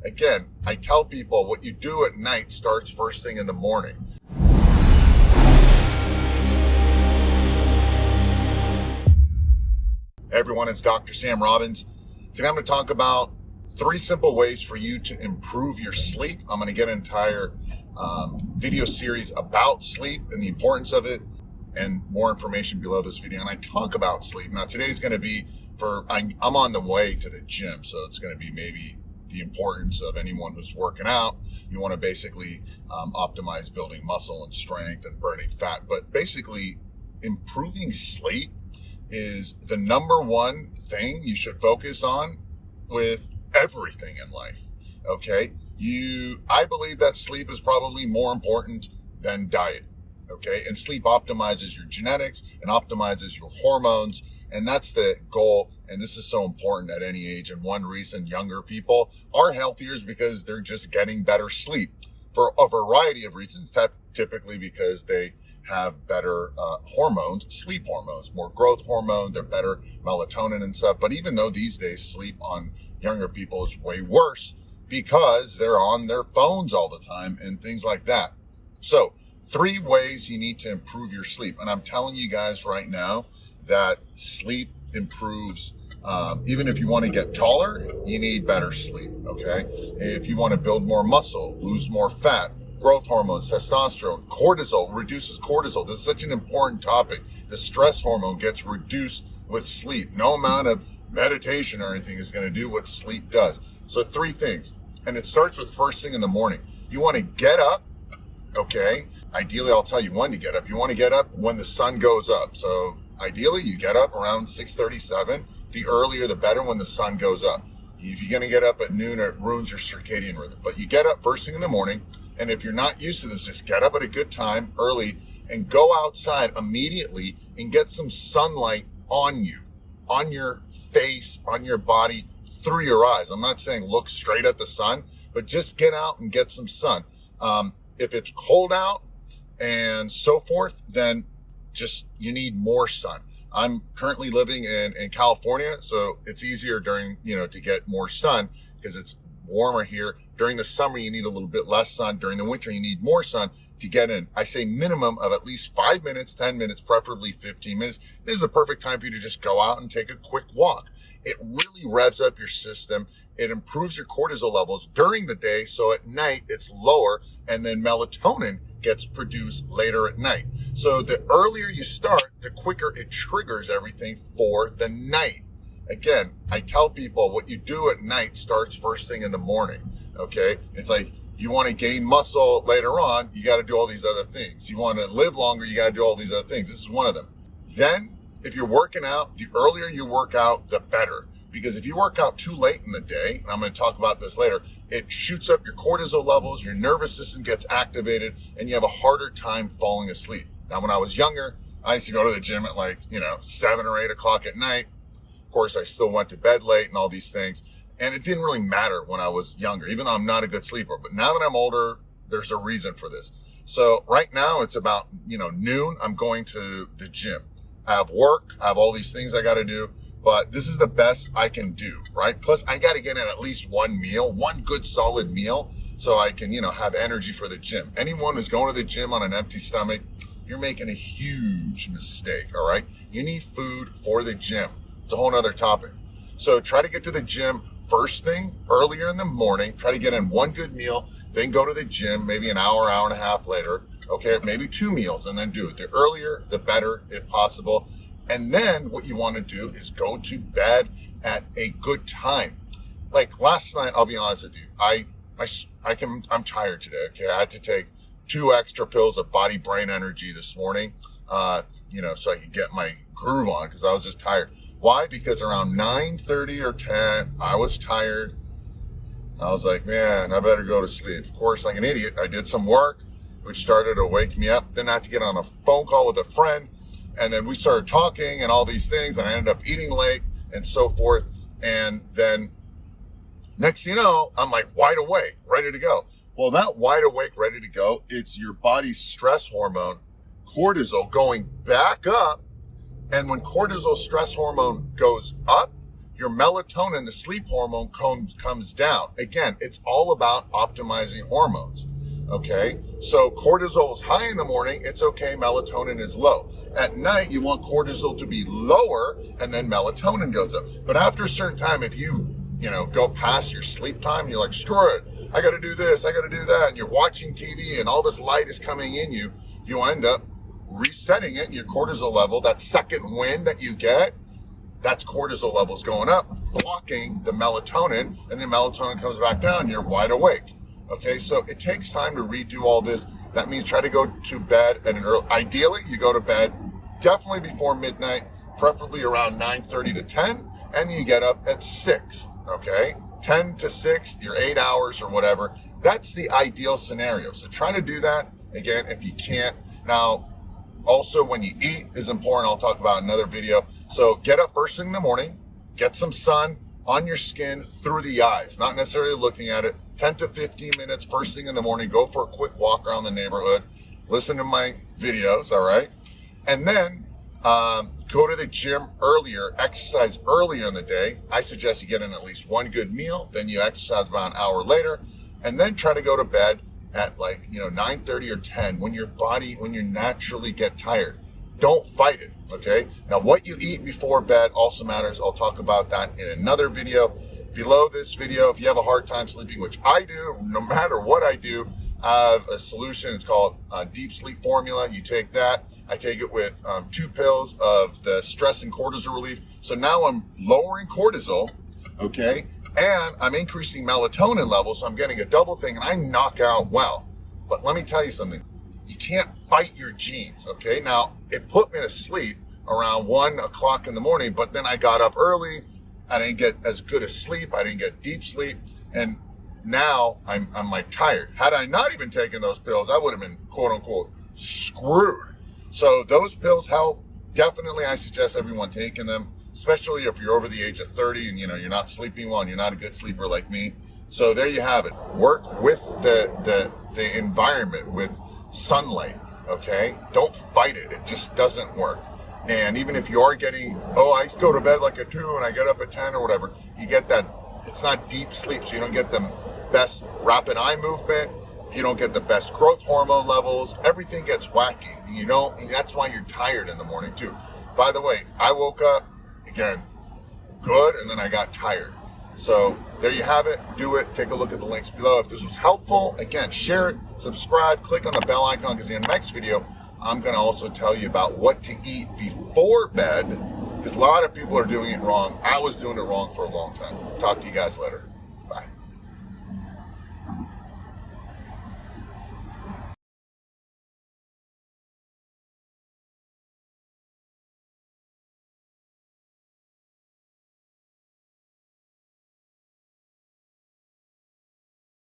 Again, I tell people what you do at night starts first thing in the morning. Hey everyone, it's Dr. Sam Robbins. Today I'm going to talk about 3 simple ways for you to improve your sleep. I'm going to get an entire video series about sleep and the importance of it, and more information below this video. And I talk about sleep. Now today's going to be I'm on the way to the gym, so it's going to be maybe the importance of anyone who's working out. You want to basically optimize building muscle and strength and burning fat, but basically improving sleep is the number one thing you should focus on with everything in life. Okay. I believe that sleep is probably more important than diet. Okay. And sleep optimizes your genetics and optimizes your hormones. And that's the goal. And this is so important at any age. And one reason younger people are healthier is because they're just getting better sleep for a variety of reasons. Typically because they have better hormones, sleep hormones, more growth hormone, they're better melatonin and stuff. But even though these days sleep on younger people is way worse because they're on their phones all the time and things like that. So 3 ways you need to improve your sleep. And I'm telling you guys right now that sleep improves. Even if you want to get taller, you need better sleep. Okay. If you want to build more muscle, lose more fat, growth hormones, testosterone, cortisol, reduces cortisol. This is such an important topic. The stress hormone gets reduced with sleep. No amount of meditation or anything is going to do what sleep does. So 3 things. And it starts with first thing in the morning. You want to get up. Okay. Ideally, I'll tell you when to get up. You want to get up when the sun goes up. So ideally, you get up around 6:37. The earlier, the better when the sun goes up. If you're going to get up at noon, it ruins your circadian rhythm. But you get up first thing in the morning. And if you're not used to this, just get up at a good time early and go outside immediately and get some sunlight on you, on your face, on your body, through your eyes. I'm not saying look straight at the sun, but just get out and get some sun. If it's cold out and so forth, then you need more sun. I'm currently living in California, so it's easier during, to get more sun because it's warmer here. During the summer, you need a little bit less sun. During the winter, you need more sun to get in. I say minimum of at least 5 minutes, 10 minutes, preferably 15 minutes. This is a perfect time for you to just go out and take a quick walk. It really revs up your system. It improves your cortisol levels during the day. So at night, it's lower, and then melatonin gets produced later at night. So the earlier you start, the quicker it triggers everything for the night. Again, I tell people what you do at night starts first thing in the morning. Okay. It's like you want to gain muscle later on. You got to do all these other things. You want to live longer. You got to do all these other things. This is one of them. Then if you're working out, the earlier you work out, the better. Because if you work out too late in the day, and I'm going to talk about this later, it shoots up your cortisol levels, your nervous system gets activated, and you have a harder time falling asleep. Now, when I was younger, I used to go to the gym at 7 or 8 o'clock at night. Of course, I still went to bed late and all these things. And it didn't really matter when I was younger, even though I'm not a good sleeper. But now that I'm older, there's a reason for this. So right now it's about, noon. I'm going to the gym. I have work. I have all these things I got to do. But this is the best I can do, right? Plus, I got to get in at least one good solid meal, so I can, have energy for the gym. Anyone who's going to the gym on an empty stomach, you're making a huge mistake, all right? You need food for the gym. It's a whole nother topic. So try to get to the gym first thing, earlier in the morning. Try to get in one good meal, then go to the gym, maybe an hour, hour and a half later. Okay, maybe 2 meals, and then do it. The earlier, the better, if possible. And then what you want to do is go to bed at a good time. Like last night, I'll be honest with you, I'm tired today. Okay, I had to take 2 extra pills of body brain energy this morning, so I could get my groove on because I was just tired. Why? Because around 9:30 or 10, I was tired. I was like, man, I better go to sleep. Of course, like an idiot, I did some work, which started to wake me up. Then I had to get on a phone call with a friend. And then we started talking and all these things. And I ended up eating late and so forth. And then next thing you know, I'm like wide awake, ready to go. Well, that wide awake, ready to go, it's your body's stress hormone, cortisol, going back up. And when cortisol stress hormone goes up, your melatonin, the sleep hormone, comes down. Again, it's all about optimizing hormones. Okay, so cortisol is high in the morning, it's okay, melatonin is low. At night, you want cortisol to be lower, and then melatonin goes up. But after a certain time, if you go past your sleep time, you're like, screw it, I got to do this, I got to do that, and you're watching TV and all this light is coming in you end up resetting it, your cortisol level, that second wind that you get, that's cortisol levels going up, blocking the melatonin, and the melatonin comes back down, you're wide awake. Okay, so it takes time to redo all this. That means try to go to bed at an early, ideally you go to bed definitely before midnight, preferably around 9:30 to 10, and then you get up at 6, okay? 10 to 6, your 8 hours or whatever. That's the ideal scenario. So try to do that, again, if you can't. Now, also when you eat is important. I'll talk about in another video. So get up first thing in the morning, get some sun on your skin through the eyes, not necessarily looking at it. 10 to 15 minutes first thing in the morning, go for a quick walk around the neighborhood, listen to my videos, all right? And then go to the gym earlier, exercise earlier in the day. I suggest you get in at least one good meal, then you exercise about an hour later, and then try to go to bed at 9:30 or 10 when you naturally get tired. Don't fight it, okay? Now, what you eat before bed also matters. I'll talk about that in another video. Below this video, if you have a hard time sleeping, which I do, no matter what I do, I have a solution. It's called Deep Sleep Formula. You take that. I take it with 2 pills of the stress and cortisol relief. So now I'm lowering cortisol, okay? And I'm increasing melatonin levels, so I'm getting a double thing, and I knock out well. But let me tell you something. You can't fight your genes, okay? Now, it put me to sleep around 1 o'clock in the morning, but then I got up early. I didn't get as good a sleep. I didn't get deep sleep. And now I'm tired. Had I not even taken those pills, I would have been quote unquote screwed. So those pills help. Definitely, I suggest everyone taking them, especially if you're over the age of 30 and you're not sleeping well and you're not a good sleeper like me. So there you have it. Work with the environment, with sunlight, okay? Don't fight it. It just doesn't work. And even if you are getting, I go to bed like at 2 and I get up at 10 or whatever, you get that, it's not deep sleep, so you don't get the best rapid eye movement, you don't get the best growth hormone levels, everything gets wacky. That's why you're tired in the morning too. By the way, I woke up, again, good, and then I got tired. So there you have it. Do it. Take a look at the links below. If this was helpful, again, share it, subscribe, click on the bell icon, because in the next video, I'm going to also tell you about what to eat before bed, because a lot of people are doing it wrong. I was doing it wrong for a long time. Talk to you guys later.